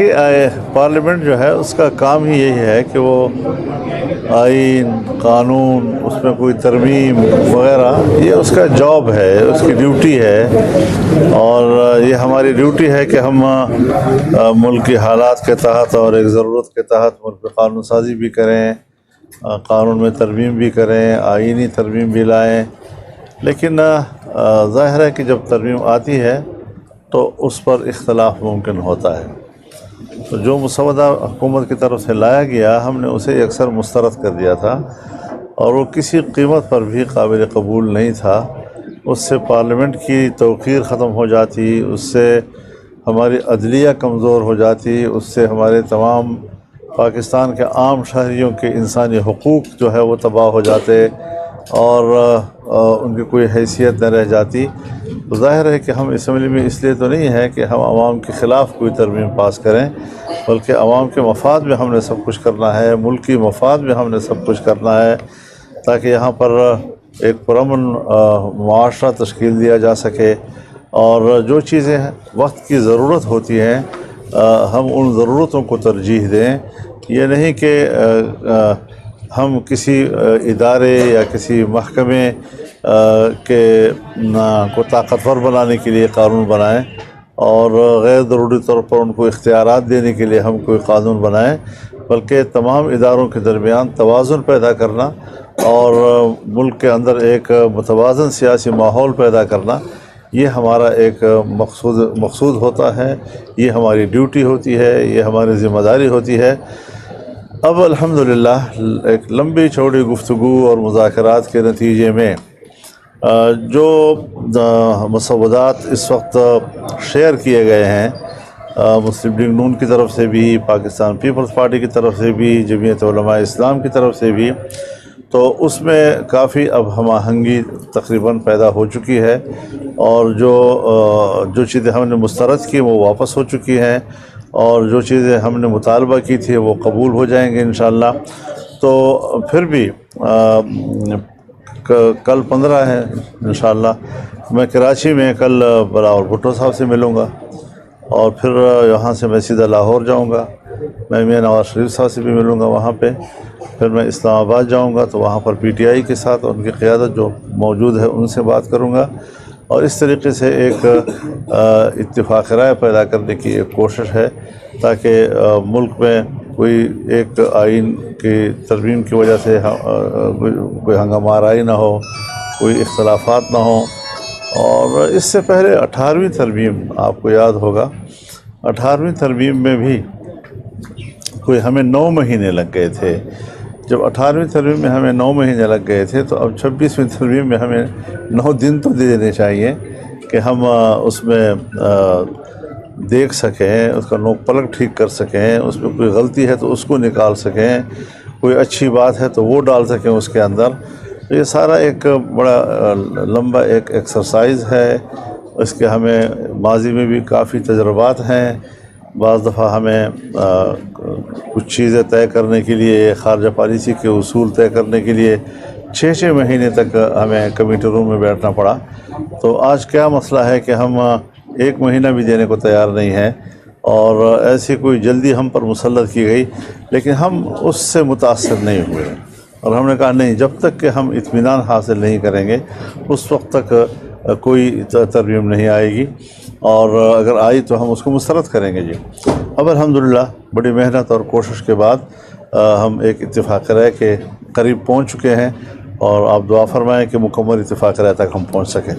دیکھیے پارلیمنٹ جو ہے اس کا کام ہی یہی ہے کہ وہ آئین قانون اس میں کوئی ترمیم وغیرہ یہ اس کا جاب ہے، اس کی ڈیوٹی ہے، اور یہ ہماری ڈیوٹی ہے کہ ہم ملک کی حالات کے تحت اور ایک ضرورت کے تحت ملک میں قانون سازی بھی کریں، قانون میں ترمیم بھی کریں، آئینی ترمیم بھی لائیں۔ لیکن ظاہر ہے کہ جب ترمیم آتی ہے تو اس پر اختلاف ممکن ہوتا ہے، تو جو مسودہ حکومت کی طرف سے لایا گیا ہم نے اسے اکثر مسترد کر دیا تھا، اور وہ کسی قیمت پر بھی قابل قبول نہیں تھا۔ اس سے پارلیمنٹ کی توقیر ختم ہو جاتی، اس سے ہماری عدلیہ کمزور ہو جاتی، اس سے ہمارے تمام پاکستان کے عام شہریوں کے انسانی حقوق جو ہے وہ تباہ ہو جاتے، اور ان کی کوئی حیثیت نہ رہ جاتی۔ تو ظاہر ہے کہ ہم اسمبلی میں اس لیے تو نہیں ہے کہ ہم عوام کے خلاف کوئی ترمیم پاس کریں، بلکہ عوام کے مفاد میں ہم نے سب کچھ کرنا ہے، ملکی مفاد میں ہم نے سب کچھ کرنا ہے، تاکہ یہاں پر ایک پرامن معاشرہ تشکیل دیا جا سکے، اور جو چیزیں وقت کی ضرورت ہوتی ہیں ہم ان ضرورتوں کو ترجیح دیں۔ یہ نہیں کہ ہم کسی ادارے یا کسی محکمے کو طاقتور بنانے کے لیے قانون بنائیں، اور غیر ضروری طور پر ان کو اختیارات دینے کے لیے ہم کوئی قانون بنائیں، بلکہ تمام اداروں کے درمیان توازن پیدا کرنا اور ملک کے اندر ایک متوازن سیاسی ماحول پیدا کرنا، یہ ہمارا ایک مقصود ہوتا ہے، یہ ہماری ڈیوٹی ہوتی ہے، یہ ہماری ذمہ داری ہوتی ہے۔ اب الحمدللہ ایک لمبی چوڑی گفتگو اور مذاکرات کے نتیجے میں جو مسودات اس وقت شیئر کیے گئے ہیں مسلم لیگ نون کی طرف سے بھی، پاکستان پیپلز پارٹی کی طرف سے بھی، جمعیت علماء اسلام کی طرف سے بھی، تو اس میں کافی اب ہم آہنگی تقریباً پیدا ہو چکی ہے، اور جو چیزیں ہم نے مسترد کی وہ واپس ہو چکی ہیں، اور جو چیزیں ہم نے مطالبہ کی تھی وہ قبول ہو جائیں گے انشاءاللہ۔ تو پھر بھی کل 15 ہے انشاءاللہ، میں کراچی میں کل بلاول بھٹو صاحب سے ملوں گا، اور پھر یہاں سے میں سیدھا لاہور جاؤں گا، میں میاں نواز شریف صاحب سے بھی ملوں گا وہاں پہ، پھر میں اسلام آباد جاؤں گا تو وہاں پر پی ٹی آئی کے ساتھ ان کی قیادت جو موجود ہے ان سے بات کروں گا، اور اس طریقے سے ایک اتفاق رائے پیدا کرنے کی ایک کوشش ہے، تاکہ ملک میں کوئی ایک آئین کی ترمیم کی وجہ سے کوئی ہنگامہ آرائی نہ ہو، کوئی اختلافات نہ ہوں۔ اور اس سے پہلے 18ویں ترمیم آپ کو یاد ہوگا، 18ویں ترمیم میں بھی کوئی ہمیں 9 مہینے لگ گئے تھے۔ جب 18ویں ترمیم میں ہمیں 9 مہینے لگ گئے تھے تو اب 26ویں ترمیم میں ہمیں 9 دن تو دے دینے چاہیے کہ ہم اس میں دیکھ سکیں، اس کا نوک پلک ٹھیک کر سکیں، اس میں کوئی غلطی ہے تو اس کو نکال سکیں، کوئی اچھی بات ہے تو وہ ڈال سکیں اس کے اندر۔ تو یہ سارا ایک بڑا لمبا ایک ایکسرسائز ہے، اس کے ہمیں ماضی میں بھی کافی تجربات ہیں۔ بعض دفعہ ہمیں کچھ چیزیں طے کرنے کے لیے، خارجہ پالیسی کے اصول طے کرنے کے لیے 6 مہینے تک ہمیں کمیٹی روم میں بیٹھنا پڑا۔ تو آج کیا مسئلہ ہے کہ ہم 1 مہینہ بھی دینے کو تیار نہیں ہیں، اور ایسی کوئی جلدی ہم پر مسلط کی گئی، لیکن ہم اس سے متاثر نہیں ہوئے، اور ہم نے کہا نہیں، جب تک کہ ہم اطمینان حاصل نہیں کریں گے اس وقت تک کوئی ترمیم نہیں آئے گی، اور اگر آئی تو ہم اس کو مسترد کریں گے۔ جی اب الحمدللہ بڑی محنت اور کوشش کے بعد ہم ایک اتفاق رائے کے قریب پہنچ چکے ہیں، اور آپ دعا فرمائیں کہ مکمل اتفاق رائے تک ہم پہنچ سکیں۔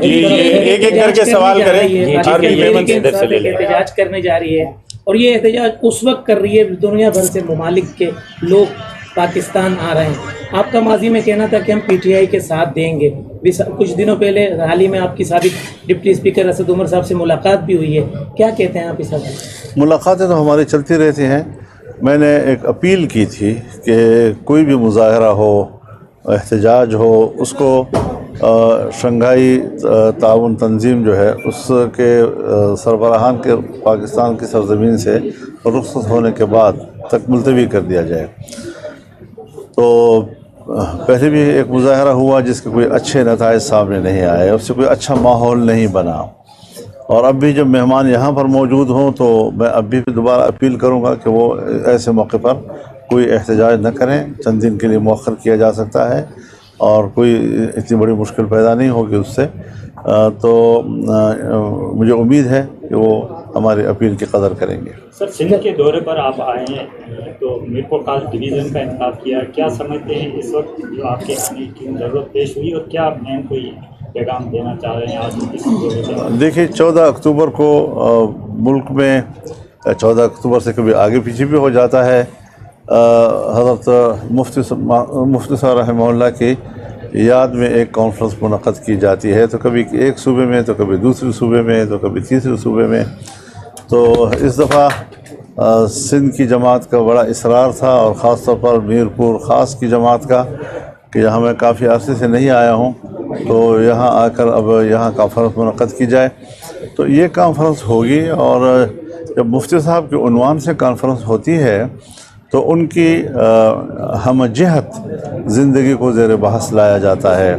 ایک ایک کر کے سوال کریں۔ احتجاج کرنے جا رہی ہے، اور یہ احتجاج اس وقت کر رہی ہے دنیا بھر سے ممالک کے لوگ پاکستان آ رہے ہیں۔ آپ کا ماضی میں کہنا تھا کہ ہم پی ٹی آئی کے ساتھ دیں گے، کچھ دنوں پہلے حال ہی میں آپ کی سابق ڈپٹی اسپیکر اسد عمر صاحب سے ملاقات بھی ہوئی ہے، کیا کہتے ہیں آپ اس حق؟ ملاقاتیں تو ہماری چلتی رہتی ہیں۔ میں نے ایک اپیل کی تھی کہ کوئی بھی مظاہرہ ہو، احتجاج ہو، اس کو شنگھائی تعاون تنظیم جو ہے اس کے سربراہان کے پاکستان کی سرزمین سے رخصت ہونے کے بعد تک ملتوی کر دیا جائے۔ تو پہلے بھی ایک مظاہرہ ہوا جس کے کوئی اچھے نتائج سامنے نہیں آئے، اس سے کوئی اچھا ماحول نہیں بنا، اور اب بھی جب مہمان یہاں پر موجود ہوں تو میں اب بھی دوبارہ اپیل کروں گا کہ وہ ایسے موقع پر کوئی احتجاج نہ کریں. چند دن کے لیے مؤخر کیا جا سکتا ہے اور کوئی اتنی بڑی مشکل پیدا نہیں ہوگی اس سے. تو مجھے امید ہے کہ وہ ہماری اپیل کی قدر کریں گے. سر سندھ کے دورے پر آپ آئے ہیں تو میرپور خاص ڈویژن کا انتخاب کیا، کیا سمجھتے ہیں اس وقت جو آپ کے آنے کی ضرورت پیش ہوئی، اور کیا مین کوئی پیغام دینا چاہ رہے ہیں آج اس دورے سے؟ دیکھیے 14 اکتوبر کو ملک میں 14 اکتوبر سے کبھی آگے پیچھے بھی ہو جاتا ہے. حضرت مفتی صاحب رحمہ اللہ کی یاد میں ایک کانفرنس منعقد کی جاتی ہے، تو کبھی ایک صوبے میں، تو کبھی دوسرے صوبے میں، تو کبھی تیسرے صوبے میں. تو اس دفعہ سندھ کی جماعت کا بڑا اصرار تھا، اور خاص طور پر میرپور خاص کی جماعت کا، کہ یہاں میں کافی عرصے سے نہیں آیا ہوں، تو یہاں آ کر اب یہاں کانفرنس منعقد کی جائے. تو یہ کانفرنس ہوگی، اور جب مفتی صاحب کے عنوان سے کانفرنس ہوتی ہے تو ان کی ہم جہت زندگی کو زیر بحث لایا جاتا ہے.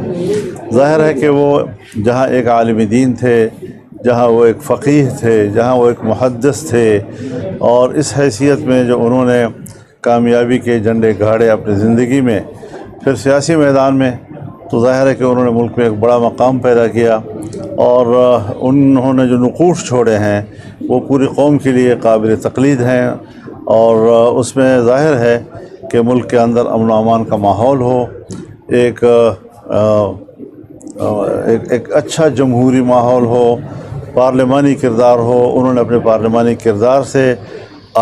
ظاہر ہے کہ وہ جہاں ایک عالم دین تھے، جہاں وہ ایک فقیہ تھے، جہاں وہ ایک محدث تھے، اور اس حیثیت میں جو انہوں نے کامیابی کے جھنڈے گاڑے اپنی زندگی میں، پھر سیاسی میدان میں، تو ظاہر ہے کہ انہوں نے ملک میں ایک بڑا مقام پیدا کیا، اور انہوں نے جو نقوش چھوڑے ہیں وہ پوری قوم کے لیے قابل تقلید ہیں. اور اس میں ظاہر ہے کہ ملک کے اندر امن و امان کا ماحول ہو، ایک اچھا جمہوری ماحول ہو، پارلیمانی کردار ہو. انہوں نے اپنے پارلیمانی کردار سے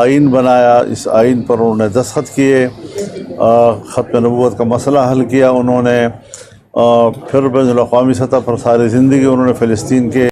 آئین بنایا، اس آئین پر انہوں نے دستخط کیے، ختم نبوت کا مسئلہ حل کیا انہوں نے، پھر بین الاقوامی سطح پر ساری زندگی انہوں نے فلسطین کے